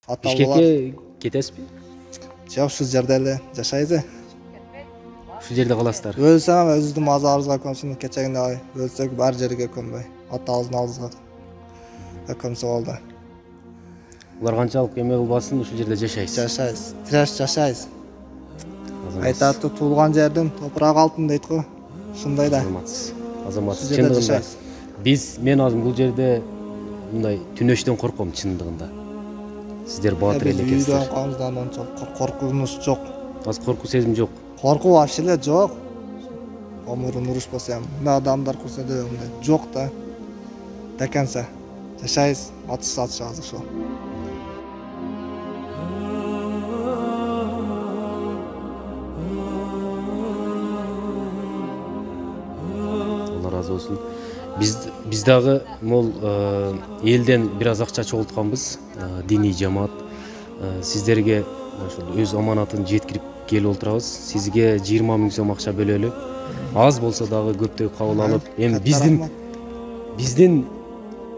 Бишкекке кетесизби? Жок, ушул жерде эле жашайбыз. Ушул жерде каласыздар. Өлсөм өзүбүздүн мазабыбызга көмсүн, кечегинде өлсөк бар жерге көмбөй, атабыздын алдыбызга көмсө болду. Улар канчалык эме кылбасын, ушул жерде жашайсыз. Жашайбыз, тиреш жашайбыз. Айтат, туулган жердин топурак алтын дейт го. Ушундай да. Азаматсыз. Чындыгында мен азыр бул жерде мындай түнөштөн корком чындыгында. Сиздер баатыр эле экенсиздер. Үйдөн камыздан ончо коркуубуз жок. Азыр коркуу сезим жок. Коркуу вообще эле жок. Омурун урушпаса, мына адамдар курса деле мындай жок да. Декенсе жашайбыз, атыш азыр ошо. Алла разы болсун. Биз дагы мол элден бир аз акча чогултканбыз, диний жамаат. Сиздерге ошол өз аманатын жеткирип келип отурабыз. Сизге 20 000 сом акча бөлөлү. Аз болсо дагы көптөй кабыл алып, эми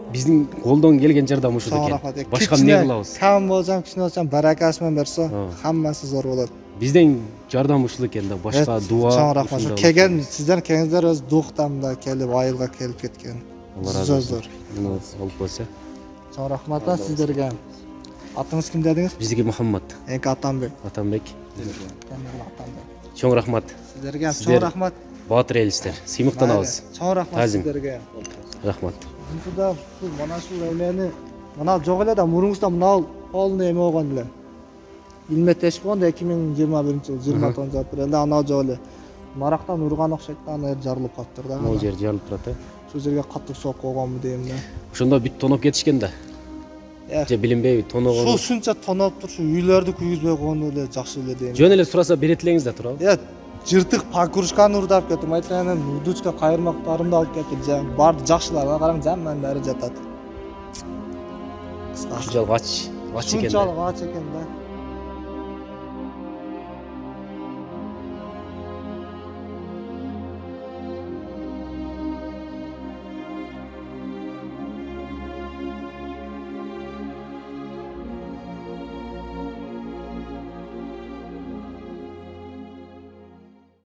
биздин колдон келген жардам ушул экен. Башка эмне кылабыз? Кам болсам, кичине болсам баракасы менен берсе, хаммасы зор болот. Бизден жардам ушул экен да, башка дуа. Чоң рахмат. Келген, сиздер кеңиздер өз дуктамда келип, айылга келип кеткен. Алла разы болсун. Муну алып койсо. Чоң рахмат сиздерге. Атыңыз ким дедиңиз? Биздики Мухаммад. Атамбек. Атамбек. Атамбек. Чоң рахмат. Сиздерге чоң рахмат. Баатыр элсиздер. Сыймыктанабыз. Чоң рахмат сиздерге. Рахмат. Мынтуда мына ушул эмени мына жок эле да мурунузда мына полный эме болгон эле. Илметтешип болгон 2021-жылы 29 апрелде ана жок эле. Марактан урган окшойт да, аны жарылып калыптыр да. Могу жер жарылып турат да. Ушул жерге катуу сокку болгонбу дейм да. Ошондо бүт тоноп кетишкен да. Же билинбейби, тоногон. Ушунча тоноп туруп, ушу үйлөрдү күйгүзбөй койгону эле жакшы эле дейм. Жөн эле сураса берет элеңиз да турабы? Жыртык покружканы урдап кетип, айтсаңам удочка кайырмактарымды алып кетип, бар жакшыларга караң, жаман баары жатат. Ушунчалык ач экен да. Ушунчалык ач экен да.